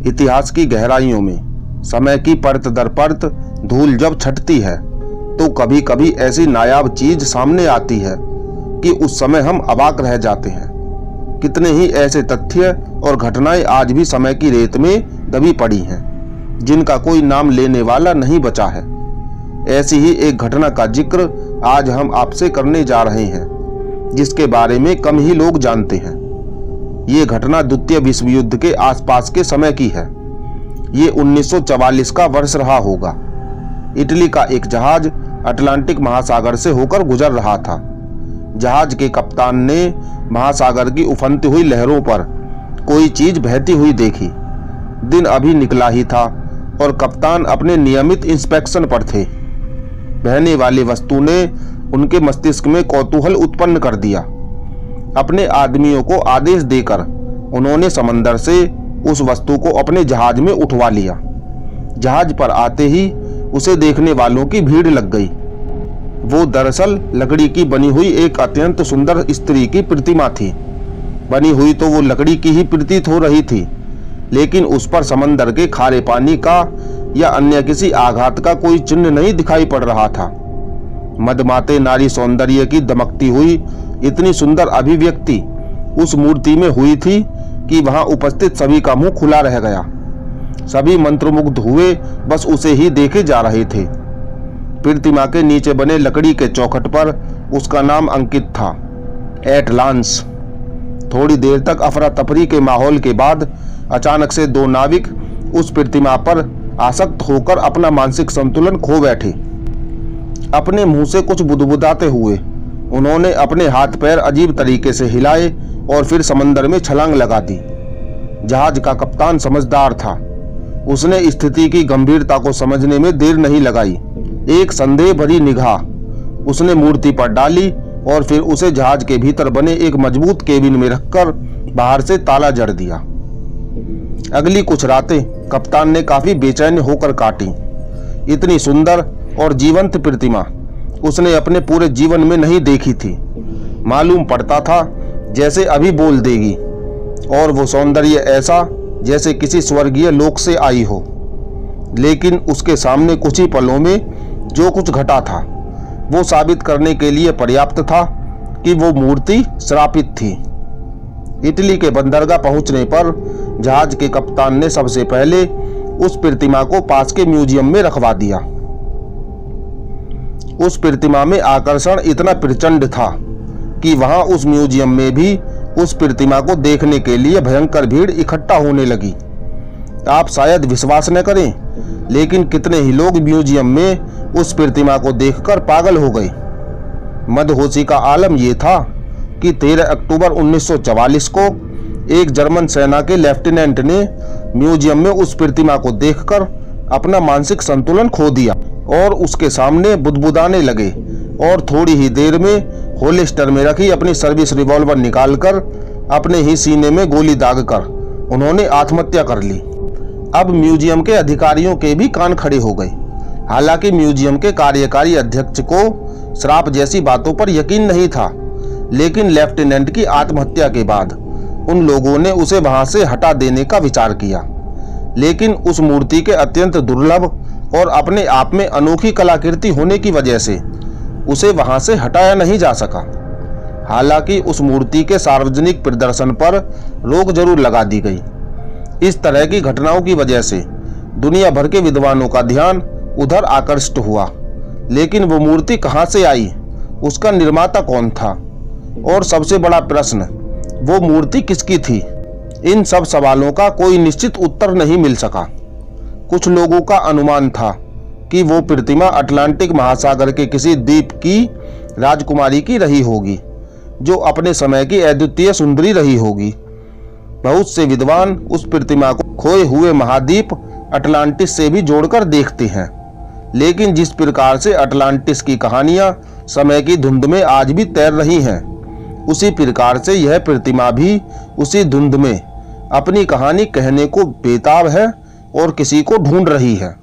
इतिहास की गहराइयों में समय की परत दर परत धूल जब छटती है तो कभी कभी ऐसी नायाब चीज सामने आती है कि उस समय हम अवाक रह जाते हैं। कितने ही ऐसे तथ्य और घटनाएं आज भी समय की रेत में दबी पड़ी हैं, जिनका कोई नाम लेने वाला नहीं बचा है। ऐसी ही एक घटना का जिक्र आज हम आपसे करने जा रहे हैं, जिसके बारे में कम ही लोग जानते हैं। ये घटना द्वितीय विश्व युद्ध के आसपास के समय की है। ये 1944 का वर्ष रहा होगा। इटली का एक जहाज अटलांटिक महासागर से होकर गुजर रहा था। जहाज के कप्तान ने महासागर की उफनती हुई लहरों पर कोई चीज बहती हुई देखी। दिन अभी निकला ही था और कप्तान अपने नियमित इंस्पेक्शन पर थे। बहने वाली वस्तु ने उनके मस्तिष्क में कौतूहल उत्पन्न कर दिया। अपने आदमियों को आदेश देकर उन्होंने समंदर से उस वस्तु को अपने जहाज में उठवा लिया। जहाज पर आते ही उसे देखने वालों की भीड़ लग गई। वो दरअसल लकड़ी की बनी हुई एक अत्यंत सुंदर स्त्री की प्रतिमा थी। बनी हुई तो वो लकड़ी की ही प्रतीत हो रही थी, लेकिन उस पर समंदर के खारे पानी का या अन्य किसी आघात का कोई चिन्ह नहीं दिखाई पड़ रहा था। मदमाते नारी सौंदर्य की दमकती हुई इतनी सुंदर अभिव्यक्ति उस मूर्ति में हुई थी कि वहां उपस्थित सभी का मुंह खुला रह गया। सभी मंत्रमुग्ध हुए बस उसे ही देखे जा रहे थे। प्रतिमा के नीचे बने लकड़ी के चौखट पर उसका नाम अंकित था, एटलांस। थोड़ी देर तक अफरा तफरी के माहौल के बाद अचानक से दो नाविक उस प्रतिमा पर आसक्त होकर अपना मानसिक संतुलन खो बैठे। अपने मुंह से कुछ बुदबुदाते हुए उन्होंने अपने हाथ पैर अजीब तरीके से हिलाए और फिर समंदर में छलांग लगा दी। जहाज का कप्तान समझदार था। उसने स्थिति की गंभीरता को समझने में देर नहीं लगाई। एक संदेह भरी निगाह उसने मूर्ति पर डाली और फिर उसे जहाज के भीतर बने एक मजबूत केबिन में रखकर बाहर से ताला जड़ दिया। अगली कुछ रातें कप्तान ने काफी बेचैन होकर काटी। इतनी सुंदर और जीवंत प्रतिमा उसने अपने पूरे जीवन में नहीं देखी थी। मालूम पड़ता था जैसे अभी बोल देगी, और वो सौंदर्य ऐसा जैसे किसी स्वर्गीय लोक से आई हो। लेकिन उसके सामने कुछ ही पलों में जो कुछ घटा था वो साबित करने के लिए पर्याप्त था कि वो मूर्ति श्रापित थी। इटली के बंदरगाह पहुंचने पर जहाज के कप्तान ने सबसे पहले उस प्रतिमा को पास के म्यूजियम में रखवा दिया। उस प्रतिमा में आकर्षण इतना प्रचंड था कि वहां उस म्यूजियम में भी उस प्रतिमा को देखने के लिए भयंकर भीड़ इकट्ठा होने लगी। आप शायद विश्वास न करें, लेकिन कितने ही लोग म्यूजियम में उस प्रतिमा को देखकर पागल हो गए। मदहोशी का आलम यह था कि 13 अक्टूबर 1944 को एक जर्मन सेना के लेफ्टिनेंट ने म्यूजियम में उस प्रतिमा को देखकर अपना मानसिक संतुलन खो दिया और उसके सामने बुदबुदाने लगे, और थोड़ी ही देर में होलिस्टर में रखी अपनी सर्विस रिवॉल्वर निकालकर अपने ही सीने में गोली दागकर उन्होंने आत्महत्या कर ली। अब म्यूजियम के अधिकारियों के भी कान खड़े हो गए। हालांकि म्यूजियम के कार्यकारी अध्यक्ष को श्राप जैसी बातों पर यकीन नहीं था, लेकिन लेफ्टिनेंट की आत्महत्या के बाद उन लोगों ने उसे वहां से हटा देने का विचार किया। लेकिन उस मूर्ति के अत्यंत दुर्लभ और अपने आप में अनोखी कलाकृति होने की वजह से उसे वहां से हटाया नहीं जा सका। हालांकि उस मूर्ति के सार्वजनिक प्रदर्शन पर रोक जरूर लगा दी गई। इस तरह की घटनाओं की वजह से दुनिया भर के विद्वानों का ध्यान उधर आकर्षित हुआ। लेकिन वो मूर्ति कहां से आई, उसका निर्माता कौन था, और सबसे बड़ा प्रश्न, वो मूर्ति किसकी थी? इन सब सवालों का कोई निश्चित उत्तर नहीं मिल सका। कुछ लोगों का अनुमान था कि वो प्रतिमा अटलांटिक महासागर के किसी द्वीप की राजकुमारी की रही होगी, जो अपने समय की अद्वितीय सुंदरी रही होगी। बहुत से विद्वान उस प्रतिमा को खोए हुए महाद्वीप अटलांटिस से भी जोड़कर देखते हैं। लेकिन जिस प्रकार से अटलांटिस की कहानियां समय की धुंध में आज भी तैर रही हैं, उसी प्रकार से यह प्रतिमा भी उसी धुंध में अपनी कहानी कहने को बेताब है और किसी को ढूंढ रही है।